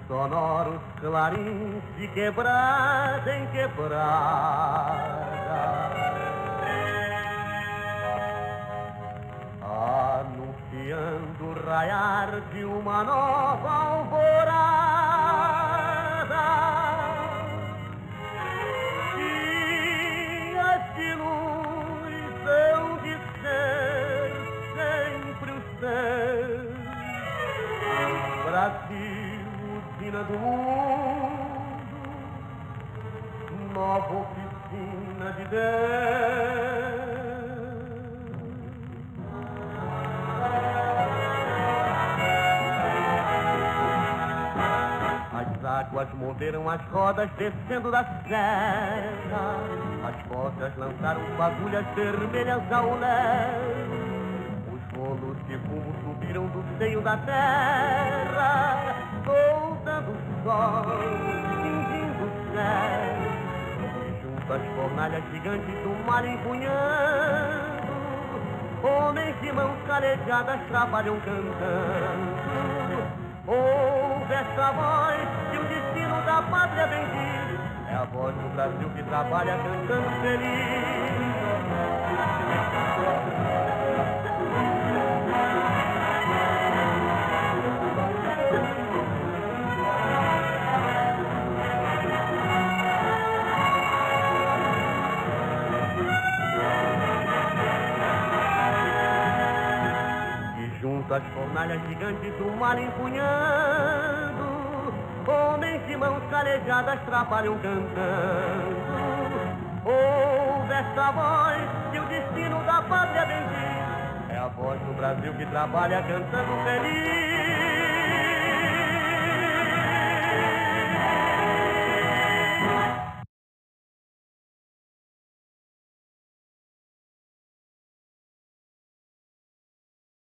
sonoros clarins de quebrada em quebrada, anunciando o raiar de uma nova alvorada. Dias de luz hão de ser sempre o seu Brasil, usina do mundo, nova oficina de Deus. As águas moveram as rodas descendo da serra, as portas lançaram fagulhas vermelhas ao léu, os rolos de fumo subiram do seio da terra, soltando o sol, cingindo o céu, e junto às fornalhas gigantes do mar empunhando, homens de mãos calejadas trabalham cantando. Ouve essa voz que o destino da pátria bendiz, é a voz do Brasil que trabalha cantando feliz. Junto às fornalhas gigantes do mar empunhando, homens de mãos calejadas trabalham cantando. Ouve essa voz que o destino da pátria bendiz, é a voz do Brasil que trabalha cantando feliz.